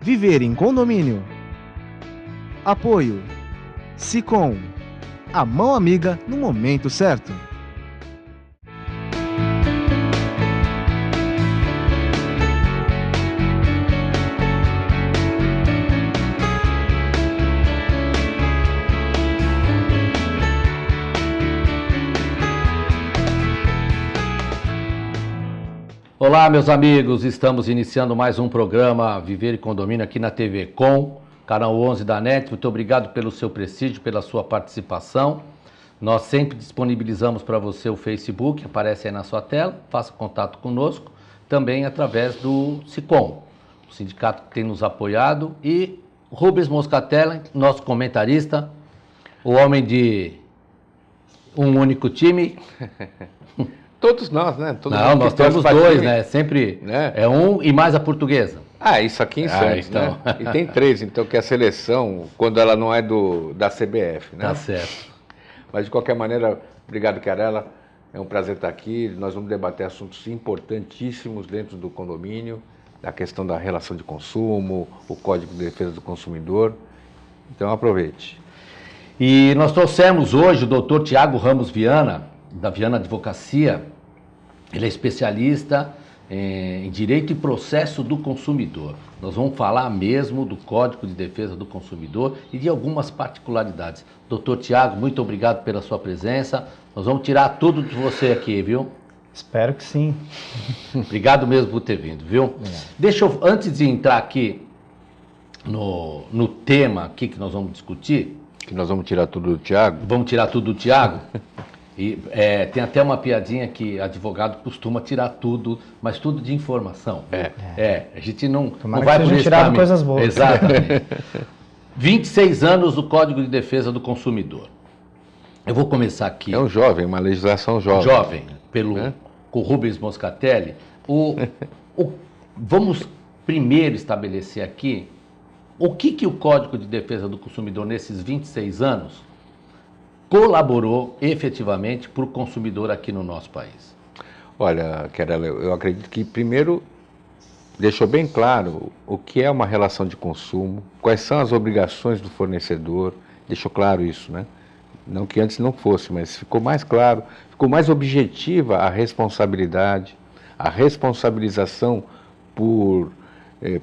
Viver em condomínio. Apoio Sicom, a mão amiga no momento certo. Olá, meus amigos, estamos iniciando mais um programa Viver e Condomínio aqui na TV Com, canal 11 da NET. Muito obrigado pelo seu prestígio, pela sua participação. Nós sempre disponibilizamos para você o Facebook, aparece aí na sua tela, faça contato conosco, também através do Sicom, o sindicato que tem nos apoiado, e Rubens Moscatelli, nosso comentarista, o homem de um único time. Todos nós, né? Não, nós temos dois, né? Sempre é um e mais a portuguesa. Isso aqui em Santos, então. Né? E tem três, então, que é a seleção, quando ela não é da CBF, né? Tá certo. Mas, de qualquer maneira, obrigado, Chiarella. É um prazer estar aqui. Nós vamos debater assuntos importantíssimos dentro do condomínio, a questão da relação de consumo, o Código de Defesa do Consumidor. Então, aproveite. E nós trouxemos hoje o doutor Tiago Ramos Viana, da Viana Advocacia. Ele é especialista em Direito e Processo do Consumidor. Nós vamos falar mesmo do Código de Defesa do Consumidor e de algumas particularidades. Doutor Tiago, muito obrigado pela sua presença. Nós vamos tirar tudo de você aqui, viu? Espero que sim. Obrigado mesmo por ter vindo, viu? Deixa eu, antes de entrar aqui no tema aqui que nós vamos discutir... Que nós vamos tirar tudo do Tiago? Vamos tirar tudo do Tiago. E tem até uma piadinha que advogado costuma tirar tudo, mas tudo de informação. A gente não vai por esse caminho. Coisas boas. Exatamente. 26 anos do Código de Defesa do Consumidor. Eu vou começar aqui. É um jovem, uma legislação jovem. Jovem, com o Rubens Moscatelli. Vamos primeiro estabelecer aqui o que o Código de Defesa do Consumidor, nesses 26 anos, colaborou efetivamente para o consumidor aqui no nosso país. Olha, Chiarella, eu acredito que primeiro deixou bem claro o que é uma relação de consumo, quais são as obrigações do fornecedor, deixou claro isso, né? Não que antes não fosse, mas ficou mais claro, ficou mais objetiva a responsabilidade, a responsabilização por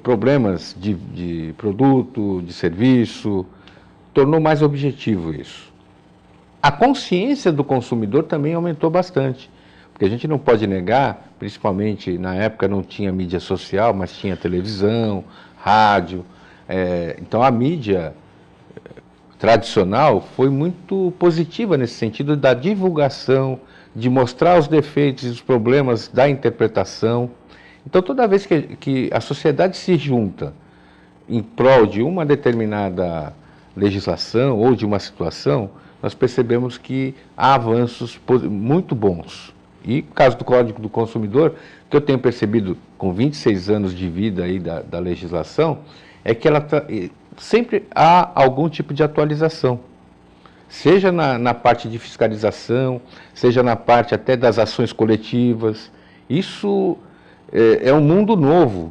problemas de produto, de serviço, tornou mais objetivo isso. A consciência do consumidor também aumentou bastante, porque a gente não pode negar, principalmente na época não tinha mídia social, mas tinha televisão, rádio, então a mídia tradicional foi muito positiva nesse sentido da divulgação, de mostrar os defeitos e os problemas da interpretação. Então toda vez que a sociedade se junta em prol de uma determinada legislação ou de uma situação, nós percebemos que há avanços muito bons. E no caso do Código do Consumidor, que eu tenho percebido com 26 anos de vida aí da legislação, é que ela sempre há algum tipo de atualização. Seja na parte de fiscalização, seja na parte até das ações coletivas. Isso é um mundo novo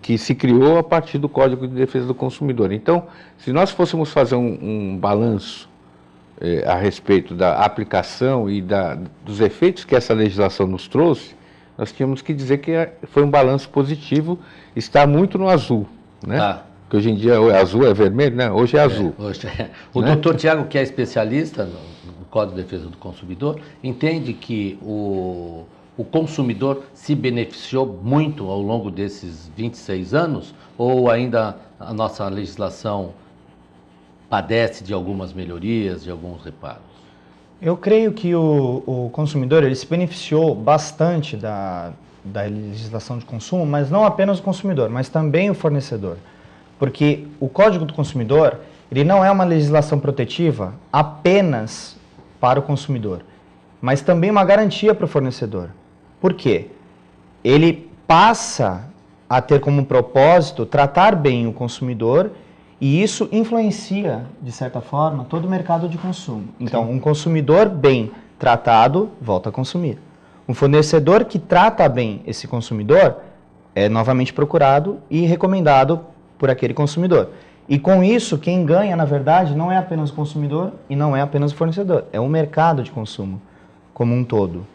que se criou a partir do Código de Defesa do Consumidor. Então, se nós fôssemos fazer um balanço a respeito da aplicação e dos efeitos que essa legislação nos trouxe, nós tínhamos que dizer que foi um balanço positivo, está muito no azul, né? Porque hoje em dia azul é vermelho, né? Hoje é azul. O doutor Tiago, que é especialista no Código de Defesa do Consumidor, entende que o consumidor se beneficiou muito ao longo desses 26 anos, ou ainda a nossa legislação padece de algumas melhorias, de alguns reparos? Eu creio que o consumidor ele se beneficiou bastante da legislação de consumo, mas não apenas o consumidor, mas também o fornecedor. Porque o Código do Consumidor ele não é uma legislação protetiva apenas para o consumidor, mas também uma garantia para o fornecedor. Por quê? Ele passa a ter como propósito tratar bem o consumidor. E isso influencia, de certa forma, todo o mercado de consumo. Então, um consumidor bem tratado volta a consumir. Um fornecedor que trata bem esse consumidor é novamente procurado e recomendado por aquele consumidor. E com isso, quem ganha, na verdade, não é apenas o consumidor e não é apenas o fornecedor, é o mercado de consumo como um todo.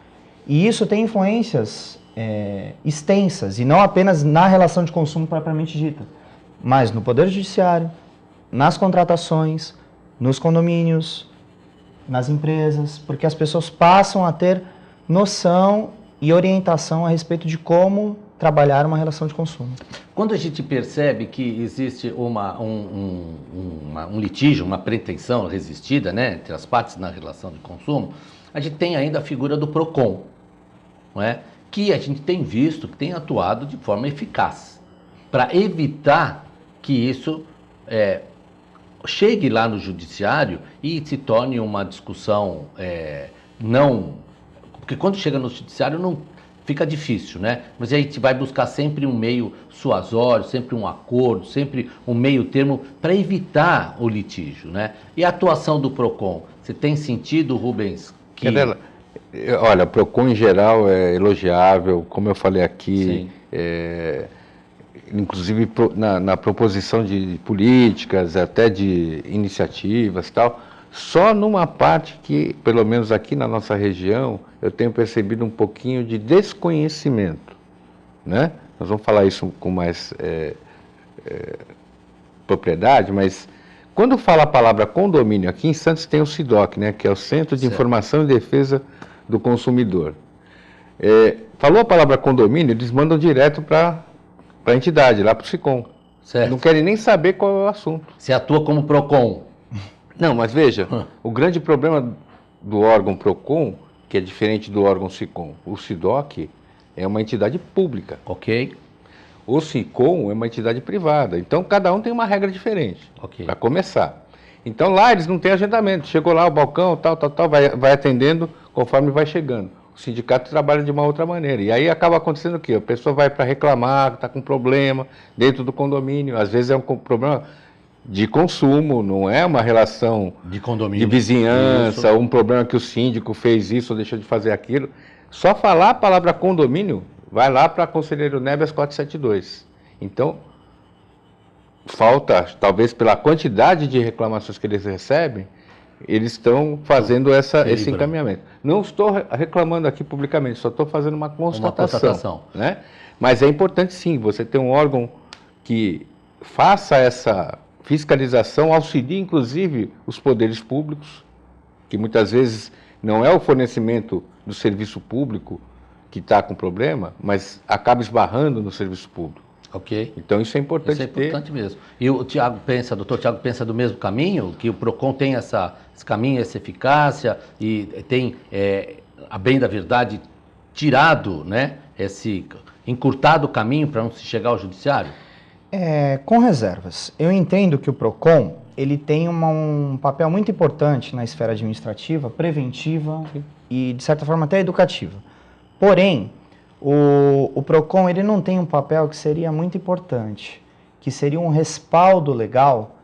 E isso tem influências extensas, e não apenas na relação de consumo propriamente dita, mas no Poder Judiciário, nas contratações, nos condomínios, nas empresas, porque as pessoas passam a ter noção e orientação a respeito de como trabalhar uma relação de consumo. Quando a gente percebe que existe um litígio, uma pretensão resistida, né, entre as partes na relação de consumo, a gente tem ainda a figura do PROCON, não é? Que a gente tem visto que tem atuado de forma eficaz para evitar que isso chegue lá no judiciário e se torne uma discussão não... Porque quando chega no judiciário não fica difícil, né? Mas a gente vai buscar sempre um meio suasório, sempre um acordo, sempre um meio termo para evitar o litígio, né? E a atuação do PROCON, você tem sentido, Rubens? Que... Olha, o PROCON em geral é elogiável, como eu falei aqui, inclusive na proposição de políticas, até de iniciativas e tal, só numa parte que, pelo menos aqui na nossa região, eu tenho percebido um pouquinho de desconhecimento, né? Nós vamos falar isso com mais propriedade, mas quando fala a palavra condomínio, aqui em Santos tem o SIDOC, né, que é o Centro de Informação e Defesa do Consumidor. Falou a palavra condomínio, eles mandam direto para a entidade, lá para o SICOM. Certo. Não querem nem saber qual é o assunto. Você atua como PROCON. Não, mas veja, o grande problema do órgão PROCON, que é diferente do órgão SICOM, o SIDOC é uma entidade pública. Ok. O SICOM é uma entidade privada, então cada um tem uma regra diferente, para começar. Então lá eles não têm agendamento, chegou lá o balcão, tal, vai atendendo conforme vai chegando. O sindicato trabalha de uma outra maneira, e aí acaba acontecendo o quê? A pessoa vai para reclamar, está com problema dentro do condomínio, às vezes é um problema de consumo, não é uma relação de condomínio, de vizinhança, um problema que o síndico fez isso ou deixou de fazer aquilo. Só falar a palavra condomínio, vai lá para Conselheiro Neves 472. Então, falta, talvez pela quantidade de reclamações que eles recebem, eles estão fazendo esse encaminhamento. Não estou reclamando aqui publicamente, só estou fazendo uma constatação. Né? Mas é importante sim, você ter um órgão que faça essa fiscalização, auxilie inclusive os poderes públicos, que muitas vezes não é o fornecimento do serviço público que está com problema, mas acaba esbarrando no serviço público. Ok. Então isso é importante ter. Isso é importante mesmo. E o doutor Tiago pensa do mesmo caminho, que o PROCON tem esse caminho, essa eficácia e tem, a bem da verdade, tirado, né, encurtado o caminho para não se chegar ao judiciário? Com reservas. Eu entendo que o PROCON ele tem um papel muito importante na esfera administrativa, preventiva e, de certa forma, até educativa. Porém, o PROCON ele não tem um papel que seria muito importante, que seria um respaldo legal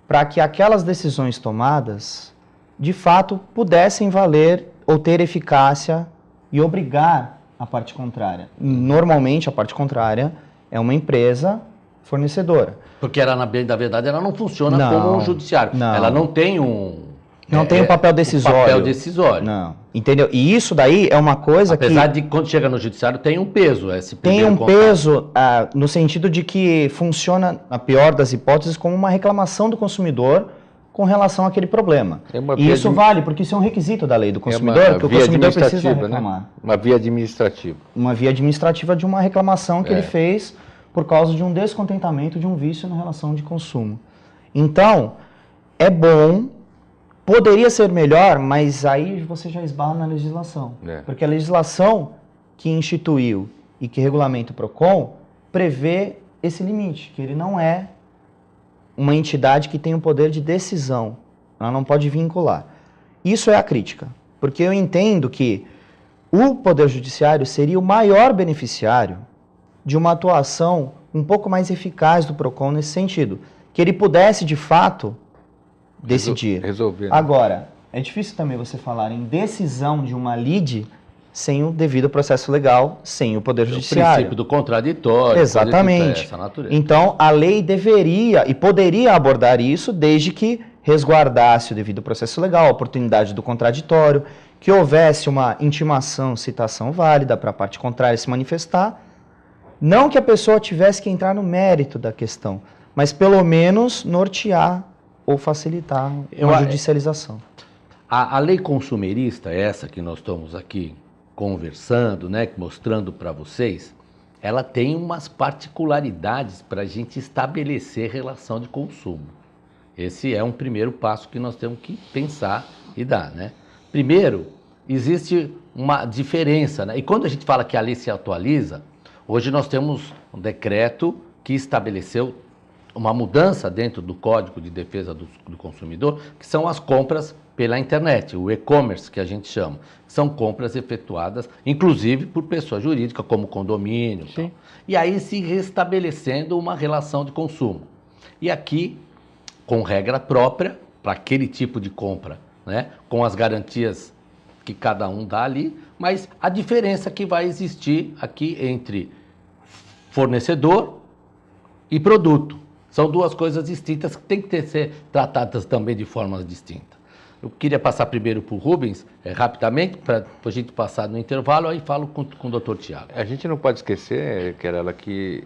para que aquelas decisões tomadas, de fato, pudessem valer ou ter eficácia e obrigar a parte contrária. Normalmente, a parte contrária é uma empresa fornecedora. Porque ela, na bem da verdade, ela não funciona como um judiciário. Não. Ela não tem Não tem um papel decisório. Papel decisório. Não. Entendeu? E isso daí é uma coisa Apesar de, quando chega no judiciário, tem um peso. Tem um peso no sentido de que funciona, na pior das hipóteses, como uma reclamação do consumidor com relação àquele problema. E isso vale, porque isso é um requisito da lei do consumidor, que o consumidor precisa reclamar. Né? Uma via administrativa. Uma via administrativa de uma reclamação que ele fez por causa de um descontentamento, de um vício na relação de consumo. Então, é bom, poderia ser melhor, mas aí você já esbarra na legislação. Porque a legislação que instituiu e que regulamenta o PROCON prevê esse limite, que ele não é uma entidade que tem o poder de decisão. Ela não pode vincular. Isso é a crítica, porque eu entendo que o Poder Judiciário seria o maior beneficiário de uma atuação um pouco mais eficaz do PROCON nesse sentido, que ele pudesse, de fato, decidir. Resolver. Agora, é difícil também você falar em decisão de uma lide sem o devido processo legal, sem o Poder Judiciário. O princípio do contraditório. Exatamente. Essa natureza. Então, a lei deveria e poderia abordar isso desde que resguardasse o devido processo legal, a oportunidade do contraditório, que houvesse uma intimação, citação válida para a parte contrária se manifestar, não que a pessoa tivesse que entrar no mérito da questão, mas pelo menos nortear ou facilitar uma judicialização. A lei consumerista, essa que nós estamos aqui conversando, né, mostrando para vocês, ela tem umas particularidades para a gente estabelecer relação de consumo. Esse é um primeiro passo que nós temos que pensar e dar, né? Primeiro, existe uma diferença, né? E quando a gente fala que a lei se atualiza, hoje nós temos um decreto que estabeleceu uma mudança dentro do Código de Defesa do Consumidor, que são as compras pela internet, o e-commerce que a gente chama. São compras efetuadas, inclusive por pessoa jurídica, como condomínio. Tal. E aí se restabelecendo uma relação de consumo. E aqui, com regra própria, para aquele tipo de compra, né? Com as garantias que cada um dá ali, mas a diferença que vai existir aqui entre fornecedor e produto. São duas coisas distintas que têm que ser tratadas também de forma distinta. Eu queria passar primeiro para o Rubens, rapidamente, para a gente passar no intervalo, aí falo com o doutor Tiago. A gente não pode esquecer, Querela, que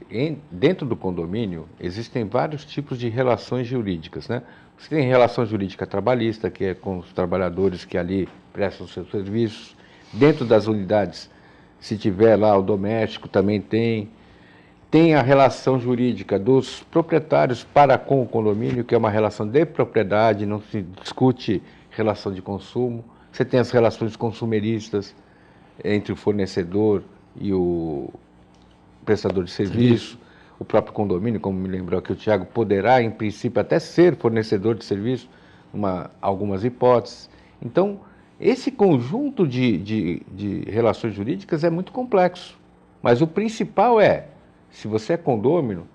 dentro do condomínio existem vários tipos de relações jurídicas, né? Você tem relação jurídica trabalhista, que é com os trabalhadores que ali prestam seus serviços. Dentro das unidades, se tiver lá o doméstico, também tem. Tem a relação jurídica dos proprietários para com o condomínio, que é uma relação de propriedade, não se discute relação de consumo. Você tem as relações consumeristas entre o fornecedor e o prestador de serviço. O próprio condomínio, como me lembrou aqui o Tiago, poderá, em princípio, até ser fornecedor de serviço, algumas hipóteses. Então, esse conjunto de relações jurídicas é muito complexo. Mas o principal é, se você é condômino,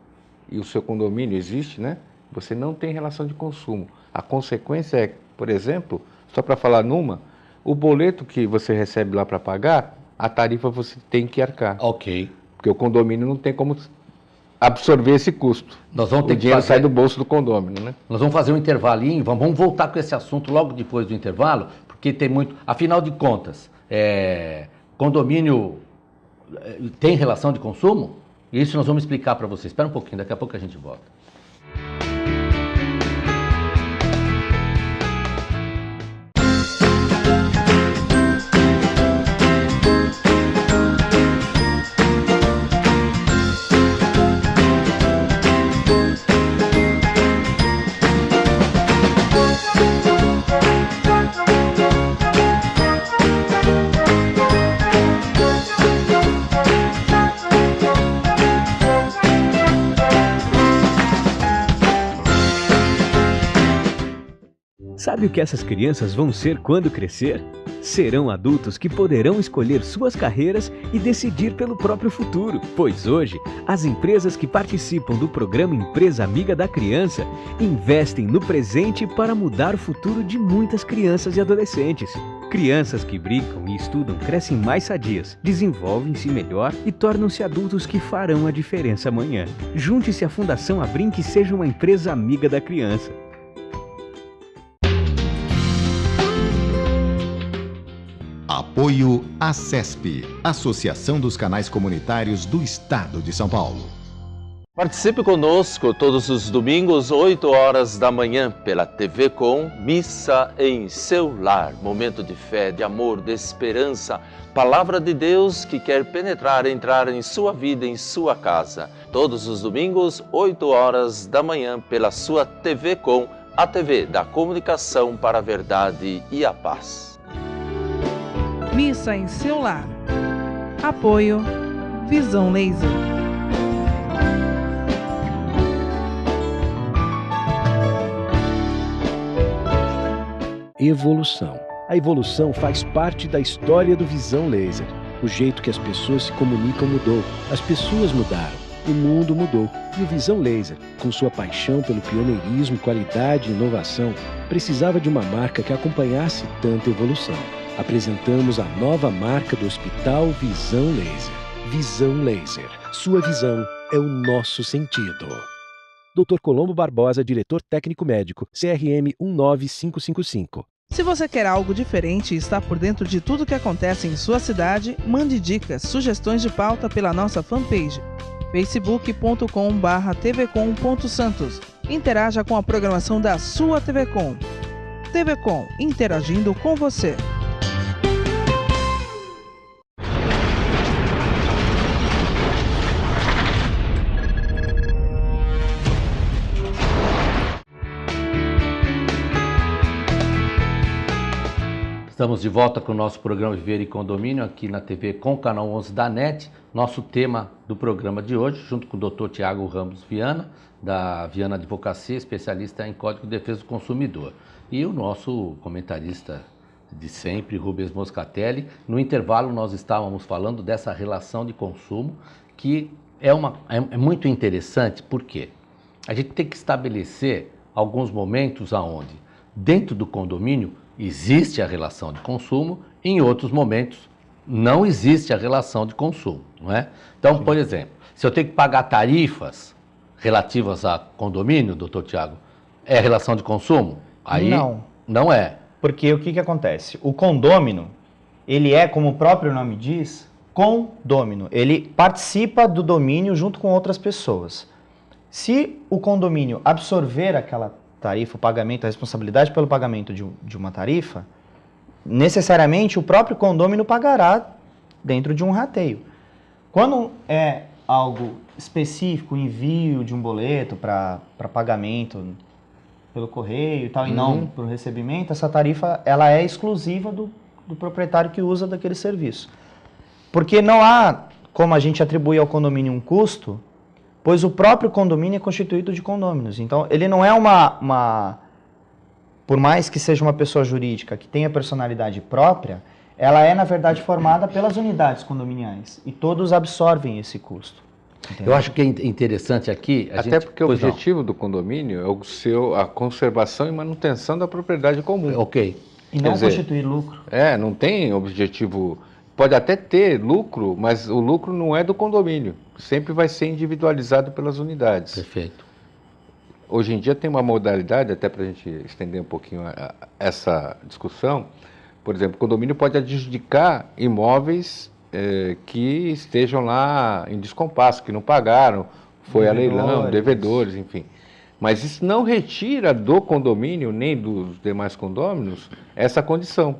e o seu condomínio existe, né? Você não tem relação de consumo. A consequência é, por exemplo, só para falar numa, o boleto que você recebe lá para pagar, a tarifa você tem que arcar. Ok. Porque o condomínio não tem como absorver esse custo. Nós vamos ter o dinheiro sai do bolso do condomínio, né? Nós vamos fazer um intervalinho, vamos voltar com esse assunto logo depois do intervalo, porque tem muito... Afinal de contas, condomínio tem relação de consumo? Isso nós vamos explicar para vocês. Espera um pouquinho, daqui a pouco a gente volta. Sabe o que essas crianças vão ser quando crescer? Serão adultos que poderão escolher suas carreiras e decidir pelo próprio futuro, pois hoje as empresas que participam do programa Empresa Amiga da Criança investem no presente para mudar o futuro de muitas crianças e adolescentes. Crianças que brincam e estudam crescem mais sadias, desenvolvem-se melhor e tornam-se adultos que farão a diferença amanhã. Junte-se à Fundação Abrinq e seja uma empresa amiga da criança. Apoio ACESP, Associação dos Canais Comunitários do Estado de São Paulo. Participe conosco todos os domingos, 8 horas da manhã, pela TV Com, Missa em Seu Lar. Momento de fé, de amor, de esperança. Palavra de Deus que quer penetrar, entrar em sua vida, em sua casa. Todos os domingos, 8 horas da manhã, pela sua TV Com, a TV da comunicação para a verdade e a paz. Missa em Seu Lar. Apoio Visão Laser. Evolução. A evolução faz parte da história do Visão Laser. O jeito que as pessoas se comunicam mudou. As pessoas mudaram. O mundo mudou. E o Visão Laser, com sua paixão pelo pioneirismo, qualidade e inovação, precisava de uma marca que acompanhasse tanta evolução. apresentamos a nova marca do Hospital Visão Laser. Visão Laser. Sua visão é o nosso sentido. Dr. Colombo Barbosa, diretor técnico médico, CRM 19555. Se você quer algo diferente e está por dentro de tudo que acontece em sua cidade, mande dicas, sugestões de pauta pela nossa fanpage facebook.com/tvcom.santos. Interaja com a programação da sua TV Com. TV Com, interagindo com você. Estamos de volta com o nosso programa Viver e Condomínio aqui na TV Com, canal 11 da NET. Nosso tema do programa de hoje, junto com o Dr. Tiago Ramos Viana, da Viana Advocacia, especialista em Código de Defesa do Consumidor. E o nosso comentarista de sempre, Rubens Moscatelli. No intervalo nós estávamos falando dessa relação de consumo, que é muito interessante, porque a gente tem que estabelecer alguns momentos aonde, dentro do condomínio, existe a relação de consumo, em outros momentos não existe a relação de consumo, não é? Então, sim, por exemplo, se eu tenho que pagar tarifas relativas a condomínio, doutor Tiago, é relação de consumo? Aí não é. Porque o que acontece? O condômino, ele é, como o próprio nome diz, condômino. Ele participa do domínio junto com outras pessoas. Se o condomínio absorver aquela tarifa, o pagamento, a responsabilidade pelo pagamento de uma tarifa, necessariamente o próprio condômino pagará dentro de um rateio. Quando é algo específico, envio de um boleto para pagamento pelo correio e tal, e não para o recebimento, essa tarifa ela é exclusiva do proprietário que usa daquele serviço. Porque não há como a gente atribuir ao condomínio um custo, pois o próprio condomínio é constituído de condôminos. Então, ele não é por mais que seja uma pessoa jurídica que tenha personalidade própria, ela é, na verdade, formada pelas unidades condominiais. E todos absorvem esse custo. Entendeu? Eu acho que é interessante aqui... Porque o objetivo do condomínio é a conservação e manutenção da propriedade comum. Ok. E não constituir lucro. Não tem objetivo... Pode até ter lucro, mas o lucro não é do condomínio. Sempre vai ser individualizado pelas unidades. Perfeito. Hoje em dia tem uma modalidade, até para a gente estender um pouquinho essa discussão, por exemplo, o condomínio pode adjudicar imóveis que estejam lá em descompasso, que não pagaram, foi a leilão, devedores, enfim. Mas isso não retira do condomínio, nem dos demais condôminos, essa condição.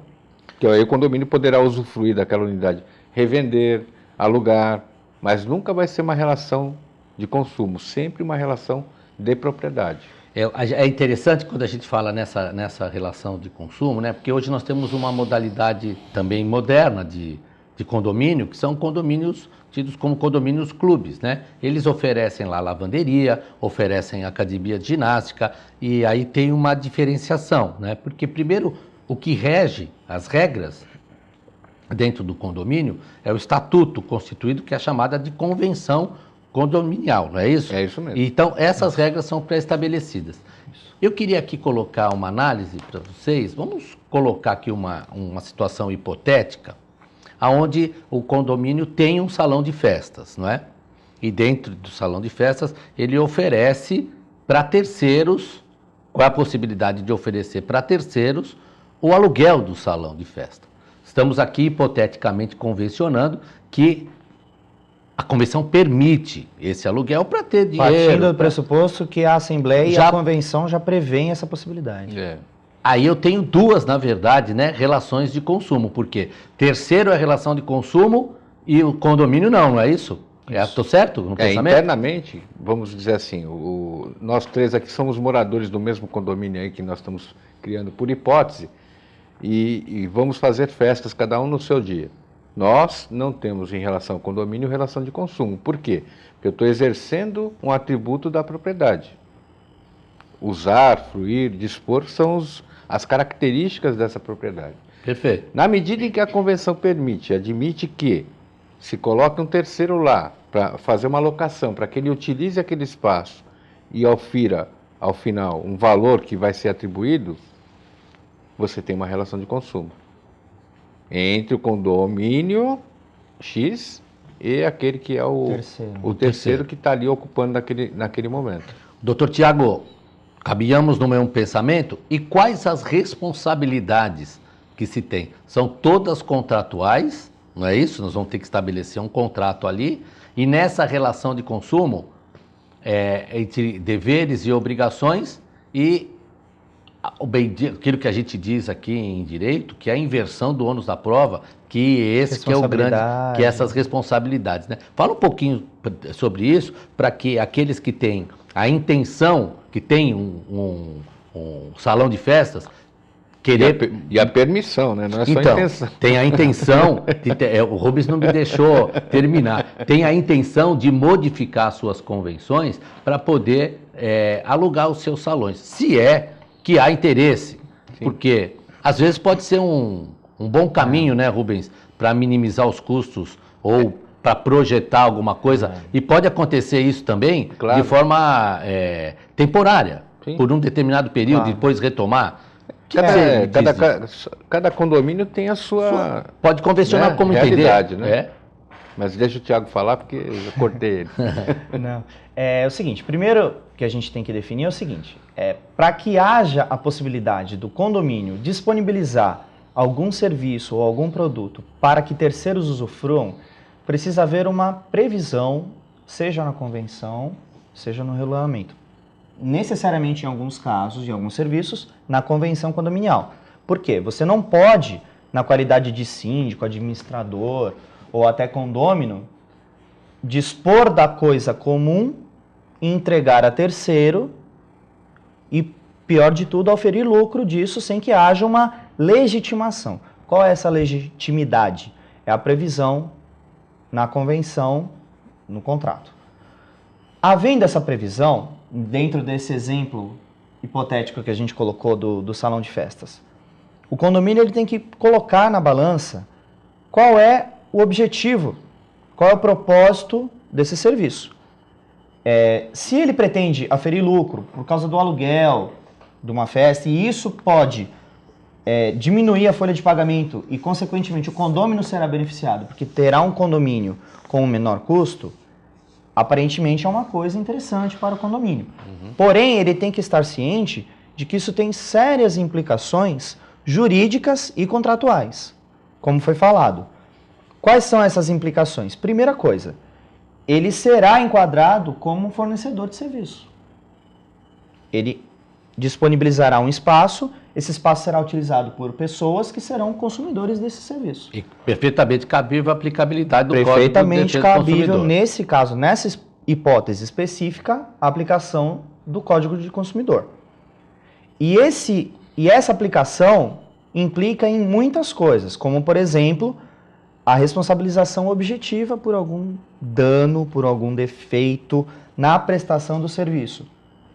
Que aí o condomínio poderá usufruir daquela unidade, revender, alugar, mas nunca vai ser uma relação de consumo, sempre uma relação de propriedade. É interessante quando a gente fala nessa relação de consumo, né? Porque hoje nós temos uma modalidade também moderna de condomínio, que são condomínios tidos como condomínios clubes, né? Eles oferecem lá lavanderia, oferecem academia de ginástica, e aí tem uma diferenciação, né? Porque primeiro, o que rege as regras dentro do condomínio é o estatuto constituído, que é chamada de convenção condominial, não é isso? É isso mesmo. Então, essas regras são pré-estabelecidas. Eu queria aqui colocar uma análise para vocês. Vamos colocar aqui uma situação hipotética, onde o condomínio tem um salão de festas, não é? E dentro do salão de festas, ele oferece para terceiros, qual é a possibilidade de oferecer para terceiros o aluguel do salão de festa. Estamos aqui hipoteticamente convencionando que a convenção permite esse aluguel para ter dinheiro. Partindo do pressuposto que a Assembleia e a Convenção já prevêem essa possibilidade. Aí eu tenho duas, na verdade, né, relações de consumo, porque terceiro é relação de consumo e o condomínio não é isso? Estou certo no pensamento? Internamente, vamos dizer assim, nós três aqui somos moradores do mesmo condomínio aí que nós estamos criando por hipótese, e vamos fazer festas, cada um no seu dia. Nós não temos em relação ao condomínio relação de consumo. Por quê? Porque eu estou exercendo um atributo da propriedade. Usar, fruir, dispor são as características dessa propriedade. Perfeito. Na medida em que a convenção admite que se coloque um terceiro lá para fazer uma locação, para que ele utilize aquele espaço e aufira, ao final, um valor que vai ser atribuído, você tem uma relação de consumo. entre o condomínio X e aquele que é o terceiro que está ali ocupando naquele momento. Doutor Tiago, caminhamos no mesmo pensamento? E quais as responsabilidades que se tem? São todas contratuais, não é isso? Nós vamos ter que estabelecer um contrato ali, e nessa relação de consumo, entre deveres e obrigações, e aquilo que a gente diz aqui em direito, que é a inversão do ônus da prova, que esse que é o grande, que é essas responsabilidades, né? Fala um pouquinho sobre isso, para que aqueles que têm a intenção, que tem um salão de festas, querer... E a permissão, né? Não é só então, a intenção. Tem a intenção, o Rubens não me deixou terminar, tem a intenção de modificar suas convenções para poder alugar os seus salões, se é que há interesse. Sim. Porque às vezes pode ser um bom caminho, né, Rubens, para minimizar os custos ou para projetar alguma coisa, e pode acontecer isso também, claro, de forma temporária, sim, por um determinado período, claro, e depois retomar. Cada condomínio tem a sua... Pode convencionar, né, como realidade, entender. Né? Mas deixa o Tiago falar, porque eu cortei ele. Não. É o seguinte, primeiro que a gente tem que definir é o seguinte, para que haja a possibilidade do condomínio disponibilizar algum serviço ou algum produto para que terceiros usufruam, precisa haver uma previsão, seja na convenção, seja no regulamento. Necessariamente, em alguns casos, em alguns serviços, na convenção condominial. Por quê? Você não pode, na qualidade de síndico, administrador ou até condômino, dispor da coisa comum e entregar a terceiro e, pior de tudo, oferir lucro disso sem que haja uma legitimação. Qual é essa legitimidade? É a previsão na convenção, no contrato. Havendo essa previsão, dentro desse exemplo hipotético que a gente colocou do salão de festas, o condomínio ele tem que colocar na balança qual é o objetivo, qual é o propósito desse serviço. Se ele pretende aferir lucro por causa do aluguel de uma festa, e isso pode diminuir a folha de pagamento e, consequentemente, o condômino será beneficiado, porque terá um condomínio com um menor custo, aparentemente é uma coisa interessante para o condomínio. Uhum. Porém, ele tem que estar ciente de que isso tem sérias implicações jurídicas e contratuais, como foi falado. Quais são essas implicações? Primeira coisa, ele será enquadrado como um fornecedor de serviço. Ele disponibilizará um espaço, esse espaço será utilizado por pessoas que serão consumidores desse serviço. E perfeitamente cabível a aplicabilidade do Código de Defesa do Perfeitamente cabível, nesse caso, nessa hipótese específica, a aplicação do Código de Consumidor. E essa aplicação implica em muitas coisas, como, por exemplo, a responsabilização objetiva por algum dano, por algum defeito na prestação do serviço.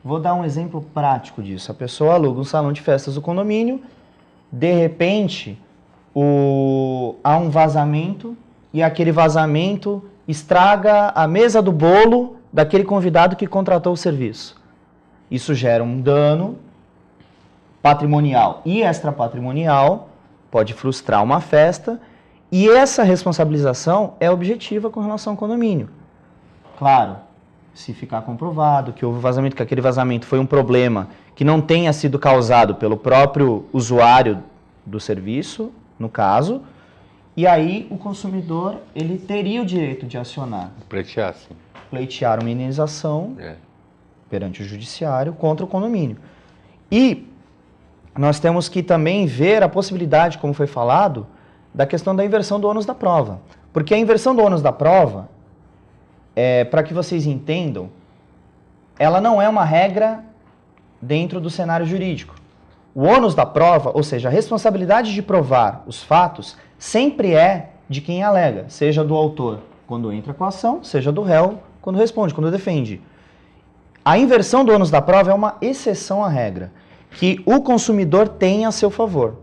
Vou dar um exemplo prático disso. A pessoa aluga um salão de festas do condomínio, de repente há um vazamento e aquele vazamento estraga a mesa do bolo daquele convidado que contratou o serviço. Isso gera um dano patrimonial e extrapatrimonial, pode frustrar uma festa, e essa responsabilização é objetiva com relação ao condomínio. Claro, se ficar comprovado que houve vazamento, que aquele vazamento foi um problema que não tenha sido causado pelo próprio usuário do serviço, no caso, e aí o consumidor ele teria o direito de acionar. Pleitear, sim. Pleitear uma indenização perante o judiciário contra o condomínio. E nós temos que também ver a possibilidade, como foi falado, da questão da inversão do ônus da prova. Porque a inversão do ônus da prova, para que vocês entendam, ela não é uma regra dentro do cenário jurídico. O ônus da prova, ou seja, a responsabilidade de provar os fatos, sempre é de quem alega, seja do autor quando entra com a ação, seja do réu quando responde, quando defende. A inversão do ônus da prova é uma exceção à regra, que o consumidor tem a seu favor.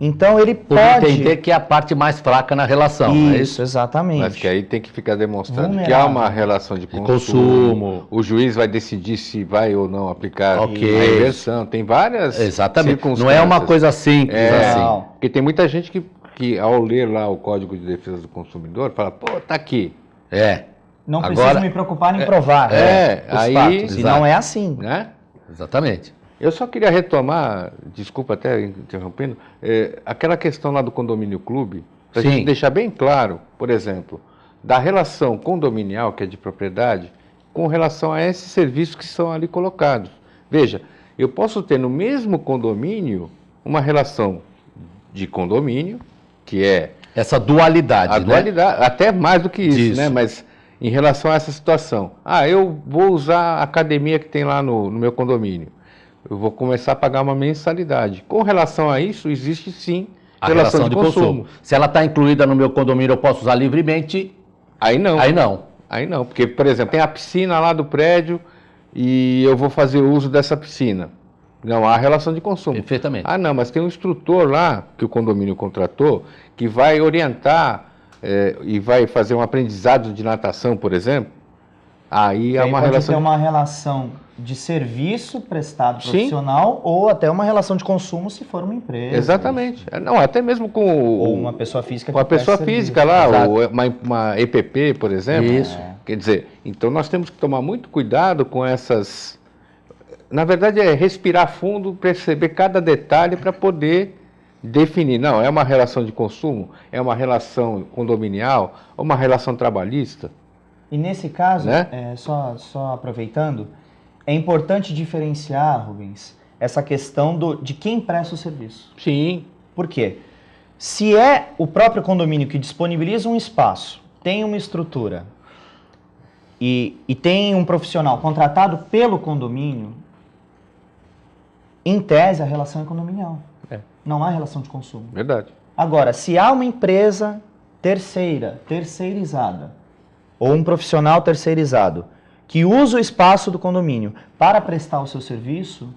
Então ele pode entender que é a parte mais fraca na relação. Isso, exatamente. Mas que aí tem que ficar demonstrando que há uma relação de consumo. O juiz vai decidir se vai ou não aplicar a inversão. Tem várias circunstâncias. Não é uma coisa simples assim. Porque tem muita gente que que ao ler lá o Código de Defesa do Consumidor, fala, pô, tá aqui. Não preciso me preocupar em provar os aí, fatos. E não é assim. Né? Exatamente. Eu só queria retomar, desculpa até interrompendo, aquela questão lá do condomínio clube, para a gente deixar bem claro, por exemplo, da relação condominial, que é de propriedade, com relação a esses serviços que são ali colocados. Veja, eu posso ter no mesmo condomínio uma relação de condomínio, que é... Essa dualidade, a dualidade, até mais do que isso, né? Mas em relação a essa situação. Eu vou usar a academia que tem lá no meu condomínio. Eu vou começar a pagar uma mensalidade. Com relação a isso, existe sim a relação de consumo. Se ela está incluída no meu condomínio, eu posso usar livremente? Aí não. Aí não, porque, por exemplo, tem a piscina lá do prédio e eu vou fazer uso dessa piscina. Não há relação de consumo. Perfeitamente. Não, mas tem um instrutor lá que o condomínio contratou que vai orientar e vai fazer um aprendizado de natação, por exemplo. Aí há uma relação... Pode ter uma relação de serviço prestado profissional ou até uma relação de consumo se for uma empresa. Exatamente. Não, até mesmo com... Ou uma pessoa física. Com a pessoa física lá, ou uma EPP, por exemplo. Isso. Quer dizer, então nós temos que tomar muito cuidado com essas... Na verdade é respirar fundo, perceber cada detalhe para poder definir. Não, é uma relação de consumo, é uma relação condominial, ou uma relação trabalhista. E nesse caso, né? Só aproveitando, é importante diferenciar, Rubens, essa questão de quem presta o serviço. Sim. Por quê? Se é o próprio condomínio que disponibiliza um espaço, tem uma estrutura e tem um profissional contratado pelo condomínio, em tese a relação é condominial. Não há relação de consumo. Verdade. Agora, se há uma empresa terceirizada, ou um profissional terceirizado, que usa o espaço do condomínio para prestar o seu serviço,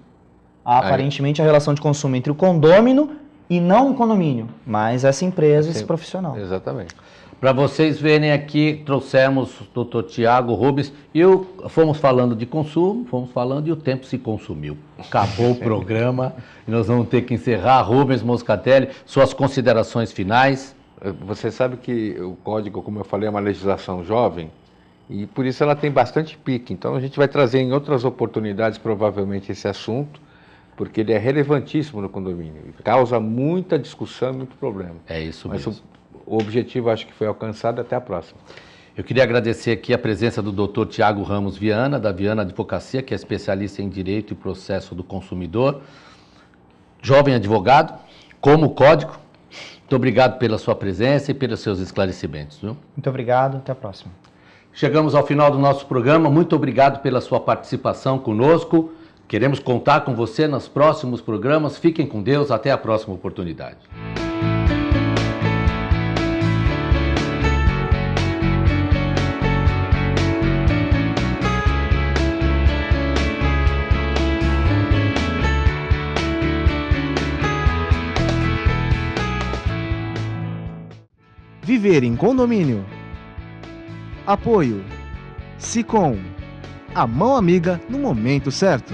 há aparentemente a relação de consumo entre o condômino e não o condomínio, mas essa empresa, esse profissional. Exatamente. Para vocês verem aqui, trouxemos o Dr. Tiago Rubens e fomos falando de consumo, fomos falando e o tempo se consumiu. Acabou o programa e nós vamos ter que encerrar. Rubens Moscatelli, suas considerações finais. Você sabe que o código, como eu falei, é uma legislação jovem e por isso ela tem bastante pique. Então a gente vai trazer em outras oportunidades provavelmente esse assunto, porque ele é relevantíssimo no condomínio e causa muita discussão e muito problema. É isso mesmo. Mas o objetivo acho que foi alcançado. Até a próxima. Eu queria agradecer aqui a presença do Dr. Tiago Ramos Viana, da Viana Advocacia, que é especialista em Direito e Processo do Consumidor, jovem advogado, como código. Muito obrigado pela sua presença e pelos seus esclarecimentos. Viu? Muito obrigado, até a próxima. Chegamos ao final do nosso programa. Muito obrigado pela sua participação conosco. Queremos contar com você nos próximos programas. Fiquem com Deus. Até a próxima oportunidade. Viver em condomínio. Apoio Sicom, a mão amiga no momento certo.